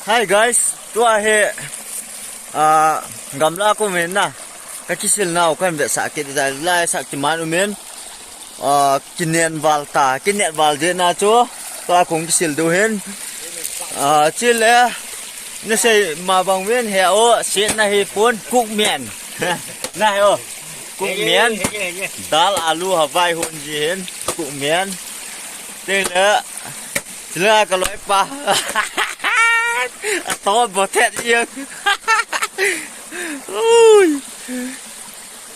Hi guys, tua he gamla ko men na kakisil na o kan be sakit da lai sakti manu men kinen val de na cho tua kong kisil do hen chile nó xây mà bằng viên hè ô xịn này hi pun cục miền này ô cục miền dal alu Hawaii hôn gì hen cục miền đây là cái loại pa to bọt thẹt yên ui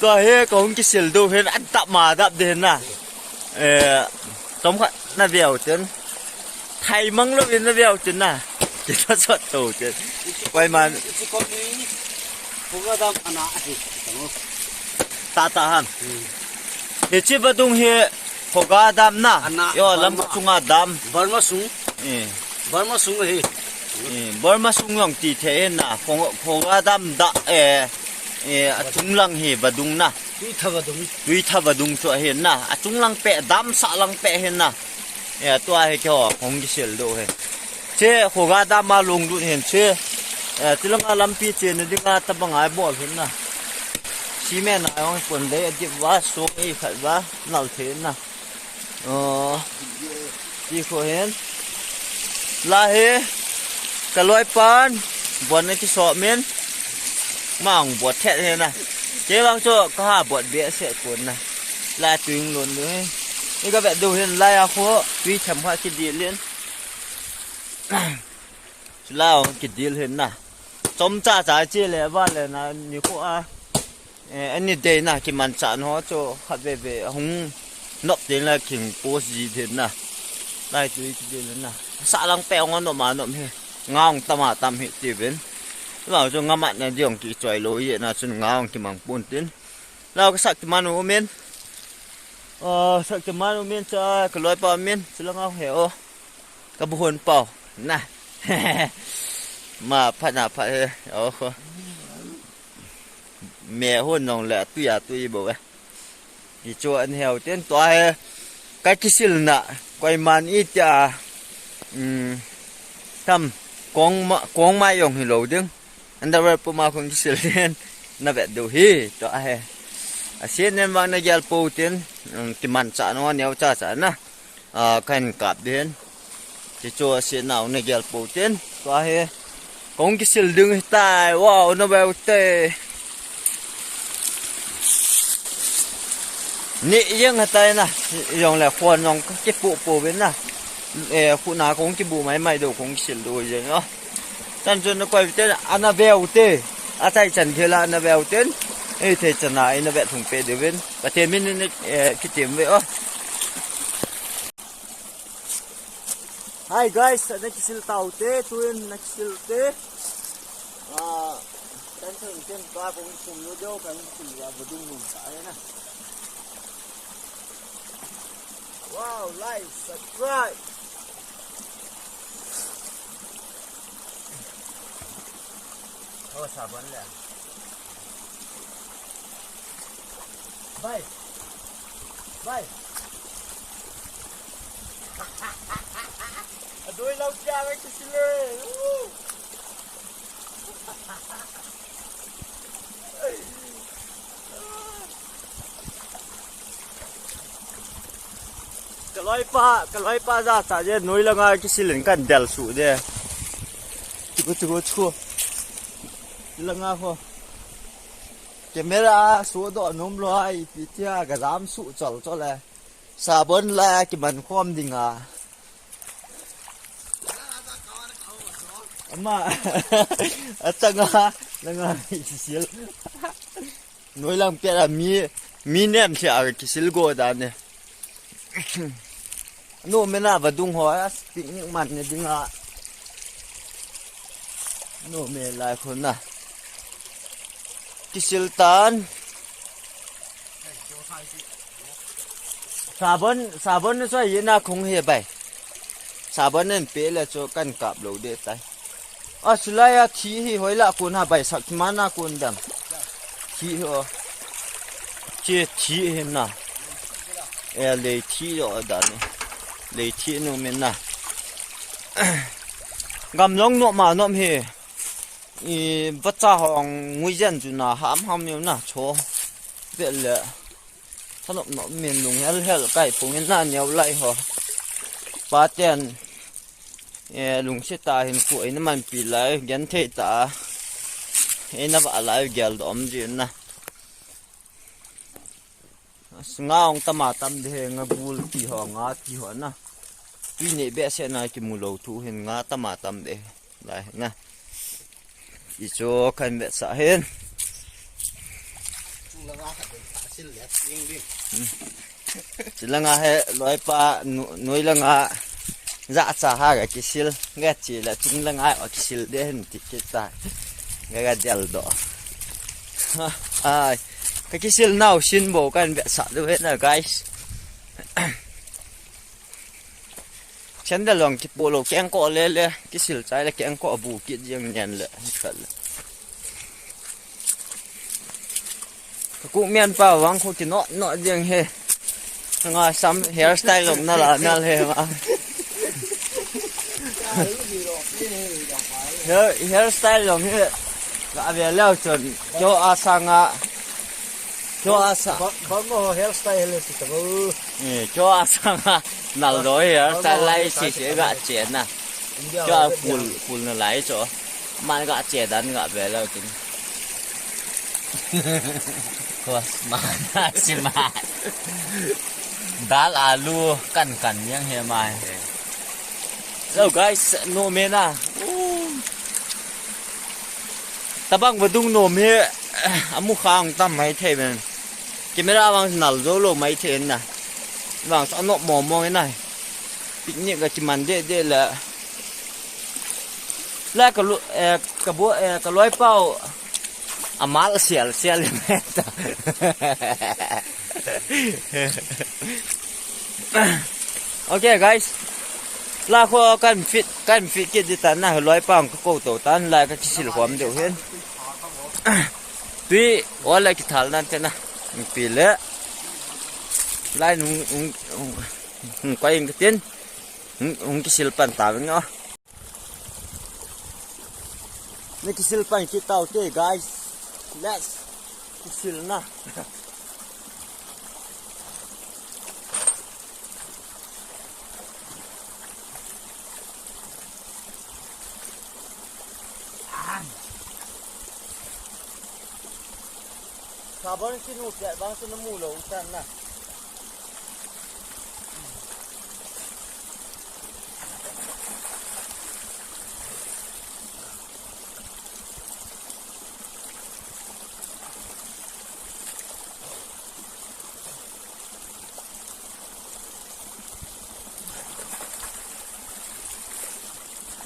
rồi he có cái xịn đồ hen ăn tạm mà đạp đến à tóm khăn nó vèo chân thay măng nó viên nó vèo chân à chỉ có sọt tủ chứ quay mà ta hẳn để chỉ bắt đông he hoga dam na yo lam chunga dam Burma sung he Burma sung long ti the na hoga dam da chung lang he badung na tui tha badung cho he na chung lang pe dam sa lang pe he na tua he cho hong gi sel do he che hoga da ma long du hen che tilang alam pi che ne dinga tabang ai bol hen na si me na ong pon de di wa so e khat wa nal the na di ko hen la he kaloi pan bon ne ti so men mang bot the he na che bang cho ka ha bot be se kon na la tuing lon deนี่ก็แบบดูเห็นไล่อาโควิชำพากิดดีเล่นเล่ากิดดีเห็นนะจมจ่าจ่าเจเลยว่าเลยนะนี่ก็อันนี้เดน่ะกิมันจานหัวโจขัดเว่หงนกเดนละขิงโปสีเห็นนะไล่จุยกิดดีเลยนะสาลังแปลงอนออกมาหน่อมเฮงาตมาตามเหตุจีเป็นเราจะงามันในเรื่องกี่จ่อยลอยนะจนงากี่มังปุ่นตินเราก็สักที่มันโอเมนสักจะมาโรงเรียนจะกระลอยปอมเมียนจะลองเอาเหวกระบุนเป่าน่ะมาพัดหน้าพัดเอาแม่หุ่นน้องแหละตุยบอกว่าอีโจอันเหวเต้นตัวกักิสิลน่ะกวยมันอีจะทำกองไม้ยองหิโลดึงอันดับแรกปุ๊มาคงกิสิลเต้นน่าแบบดูฮีตัวเสียนเนี่ยมันจะยาปูตินที่มันจะนอนเหนียวจ้าจ้านะกันกับเดินที่ชัวเสียนเอาเนี่ยยาปูตินก็ให้คงกิสิลดึงตายว้าวน่าแบบเตะนี่ยังตายนะยังแหละควรยังเก็บปูเป็นนะคุณนาคงกิบูไม่ดูคงกิสิลดูอย่างเนาะฉันจนนึกว่าเต้นอันน่าแบบเตะอาศัยฉันเคลาน่าแบบเต้นthế chân này nó vẽ thùng pe đều bên và thêm mình cái tiệm vậy ó. Hi guys, này cái siêu tàu té, tôi này siêu té. Trên thuyền trên ba cũng cùng nhau đâu, cái cũng là vừa dung mùng cả đấy nè. Wow, like, subscribe. Thôi xả bắn lẹ. Bye. Đuôi lâu cha với cái xin lê. Cái loài pa ra ta je nuôi là ngay cái xin lên cần đèn sụ de. Chua chua. Là ngay ho. Camera số độ nôm loài thì chia cái dám sụ chở cho là xà bơn là cái mình khom đình mà chẳng là ngay xíu nói làm cái là mi nem thì cái xíu gỗ đó nè nó mới là vật dung hóa những mặt này đình nó mới lại khốn à Kisiltan sabon nó cho yên na không hề bay sabon nên bé là cho căn cặp lâu để tay Australia thi hi hỏi là cuốn hà bay sắc mà na cuốn đầm thi ho chia thi hen na lấy thi rồi đó này lấy thi nó men na gam long no ma nom he i bacha hong ngui jen chu na ham new na cho be le thanop no min lung hel kai pungin na nyaw lai ho pa ten lung se ta hin ku ina man pi lai gen the ta ina ba lai gel dom ji na ngaong tama tam de nga bul ti ho nga ti ho na pi ne be se na ki mu lo thu hin nga tama tam de lai na i cho kan be sa hen chỉ là he lối pa nuôi là ngà dạ cha ha cái kisil nghe chỉ là chính là ngà ở kisil để hình thì cái ta nghe cái del đó cái kisil nào xin bố cái vẽ sạ được hết rồi guys chân đã lòng cái bộ lô kén cọ lên kisil trái là kén cọ bù kia riêng nhàn lệ thật cũng miền bao vắng không chỉ nọ riêng he ngồi xăm hairstyle lồng nó là nó he mà hairstyle lồng he là về leo chuẩn cho asanga cho asa Bang mo hairstyle le si tabo. cho asanga nal rồi hairstyle lại chỉ gạ chén nè cho phun nó lại chỗ mà gạ chén đan gạ về leo chính Kos mana si ma dal alu kan yang he mai so guys no me na tabang badung no me amu khang tam mai the men camera bang nal zo lo mai the na bang sa no mo mo cái này picnic cái man de la ka bo ka loi pau amal sial meta okay guys la kho kan fit cái gì tan na loi pang ko to tan la ka chisil khom deu hen tuy wala ki thal nan tena pile lai nung quay cái tin kisil pan ta ngo ni kisil pan ki tao te guys let's kisil na sabon sinu kaya bang sinu mulo usan na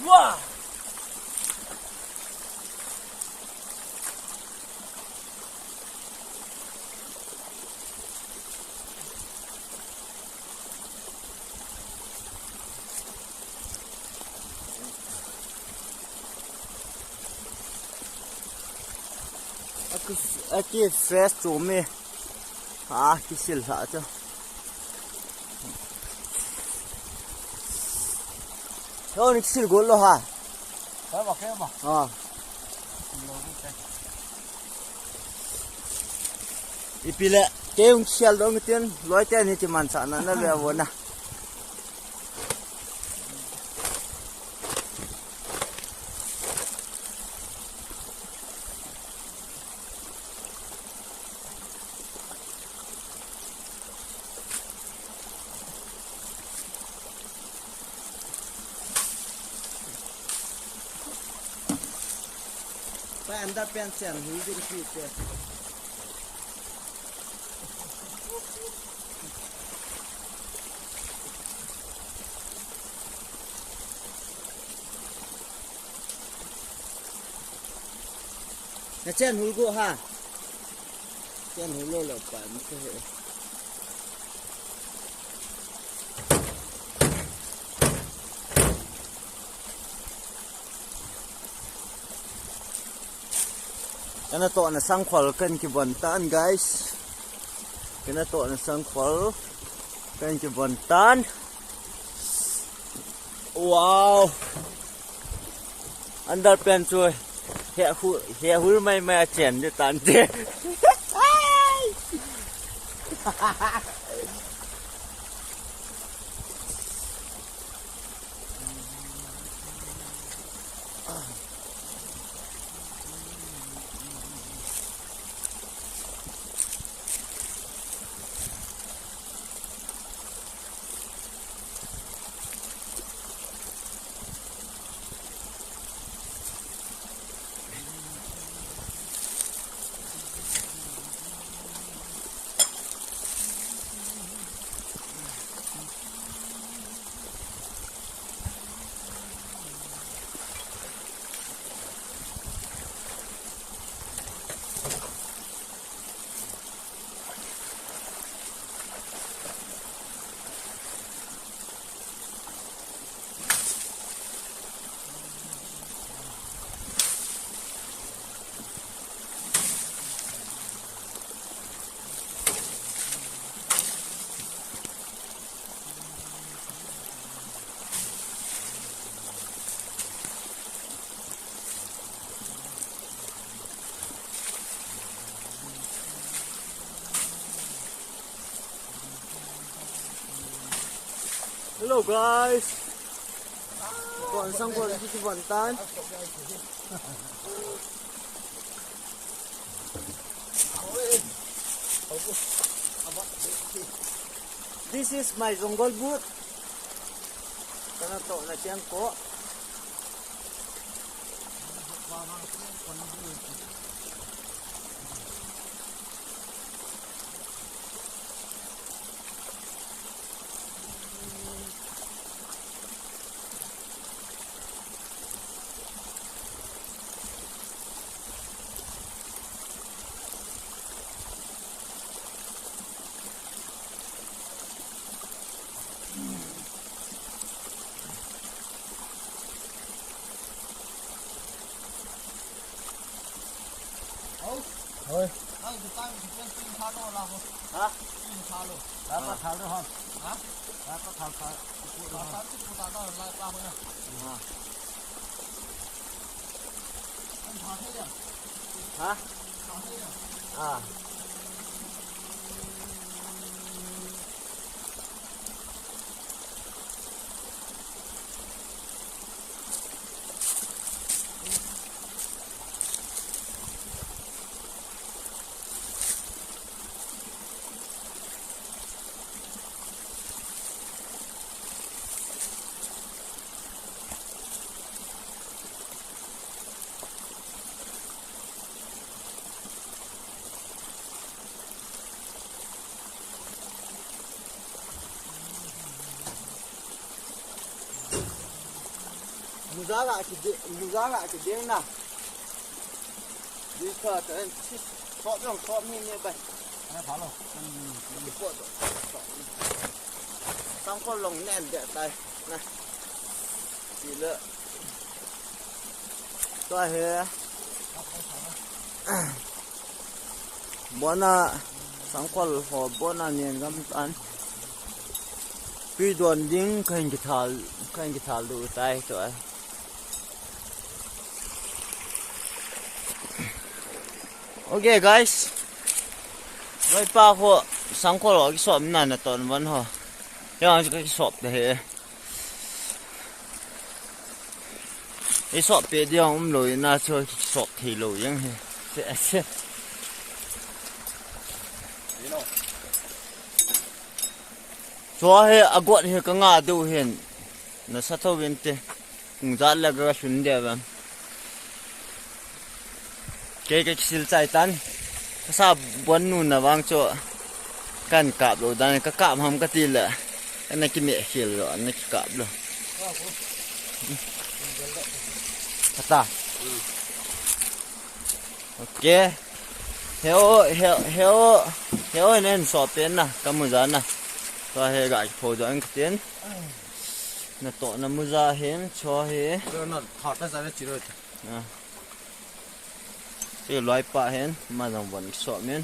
wow aqui fresh chome kisil ha cho thôi kisil gol lo ha Kaya ba? ipila keung sial dong tin loi ten ni man sa na na le wona pa anda pensian hui dir pite na chen hulgo ha chen hulo lo pa mi se Kena to na sangkhol kan ki bontan guys. Kena to na sangkhol kan ki bontan. Wow. underpants rồi hè hul mày chèn đi tàn thế. Hello guys. Còn sang còn đi vận tan. This is my jungle boot. Kana to na tiang ko. Thôi. Hả? Đã có thảo đó không? Hả? Đã có thảo thảo. Hả? À. Muza lại cái tiếng nào. Đi khờ tới khó như vậy. Nó thảo luôn. Xong có lồng nền để tay này chỉ lựa cho hết bữa na xong có hồ bữa na niên gắm ăn pi đồn dính khanh cái thal đủ tay rồi. Okay guys, vậy pa ho sang ko lo ki som na na ton van ho yang cái sop de cái sop pe đi lùi na cho sop thì lùi yang he sẽ cho he agot he ka nga du hen na sa tho bin te kung za la ga shun de ba cái sil chai tan sa bon nu na wang cho kan kap lo dan ka kap ham ka ti la anh ki me khil lo anh ki kap lo ta ok heo nên so pen na ka mu za na ta he ga pho jo anh tiền na to na mu za hen cho he Nó thọt nó ra nó chỉ rồi. cái loài pa hen mà dòng vẫn so men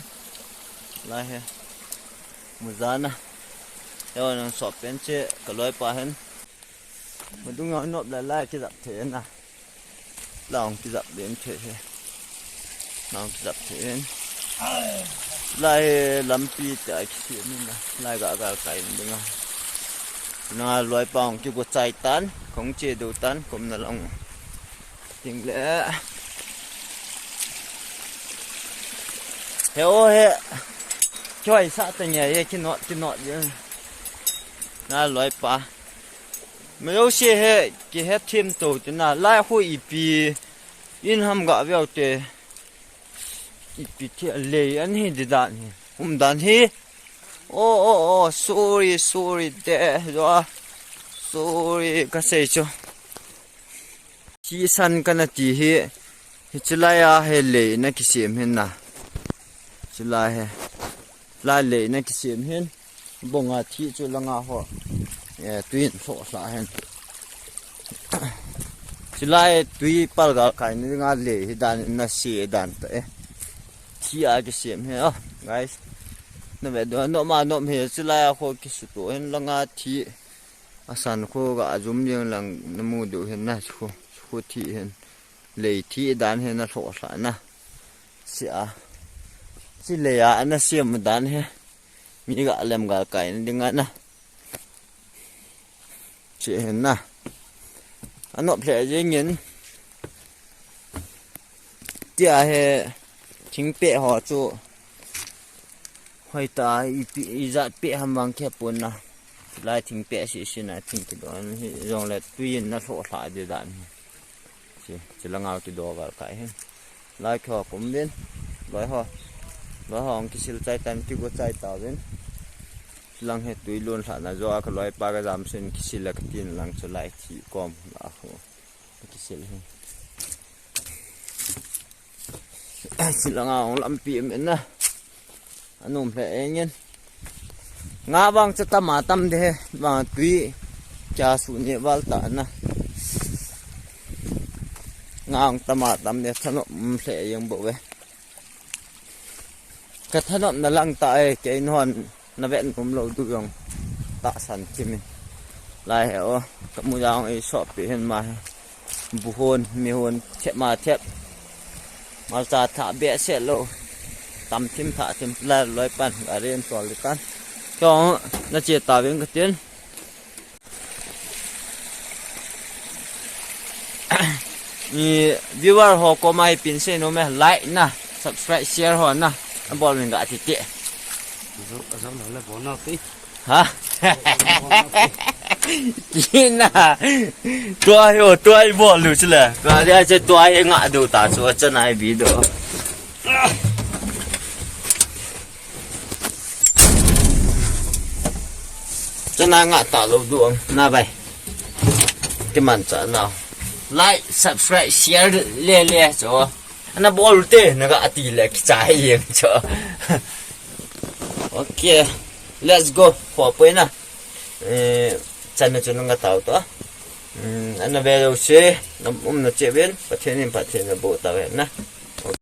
la he mu za na heo nên so pen che ka loài pa hen mà đúng ngõ nộp lại cái dập thế na lòng cái dập đến thế lòng cái dập thế lại làm pi tại cái chuyện này lại gà cái đúng không na loài bông cái bộ trái tan không chế đồ tan cũng là lòng tiếng lẽ theo hệ chơi sát tại nhà ấy cái nọ vậy na loài pa mấy ông xe hệ cái hệ thêm tổ thì na lại hội bị in ham gạo vào thế bị thiệt lệ anh hết đi đàn đàn hết sorry để rồi sorry cái gì chứ chỉ san cái này thì chỉ là hệ lệ nó cái gì hết na chỉ là lệ nó cái gì hết bông à thì cho là ngã ho tuyên sổ lại hết chỉ là tùy bao cái này ngã lệ đàn nó xì đàn đấy thì ai cái gì hết guys nó về đó nó mà chỉ là ho cái số tuổi hết là ngã thì asan ko ga zum yang lang namu du hen na khu thi hen lei thi dan hen na tho sa na si le ya na siam dan he mi ga lem ga kai ni nga na chi hen na ano ple jing yin tia he thing pe ho chu hoi ta i za pe ham wang khe pun na lại thình bẹ xí này thình cái đó rồi là tuy nó sổ lại để đạn chỉ là ngào cái đồ vào cái lại họ cũng đến nói họ cái xí trái tan cái có trái tàu đến lăng hết tuy luôn là do cái loại ba cái giảm sinh cái xí là cái tiền lăng trở lại chỉ còn là cái xí là ngào làm bìm nữa anh ôm phải nhân ngã vang cho ta mà tâm thế và tùy cha su nhẹ vào ta na ngang ta mà tâm thế thân nó sẽ dùng bộ về cái thân nó là lăng tại cái non nó vẹn cũng lâu tu dùng tạ sản thì mình lại hiểu các mùi dao ấy sọp bị hình mà bù hôn mi hôn chẹp mà ra thả bẹ sẽ lâu tâm thêm thả thêm là loại pan ở đây toàn là tan cho nó chia tạo viên cái tiền ni viewer họ có mai pin xe nó mẹ like na subscribe share họ na anh bảo mình gạ thì tiện hả kia na tôi bỏ lụt chứ là cái đây chơi tôi ngã đầu tả số chân này bị được cho nên ngã tả lục đường na vậy cái màn trở nào like subscribe share le cho anh bỏ lụt thế nó gạ tỷ lệ cái trái hiền cho ok let's go bỏ quên na chân nó cho nó ngã tàu đó anh về đâu xe nó chơi bên và thế nên nó bộ tàu vậy na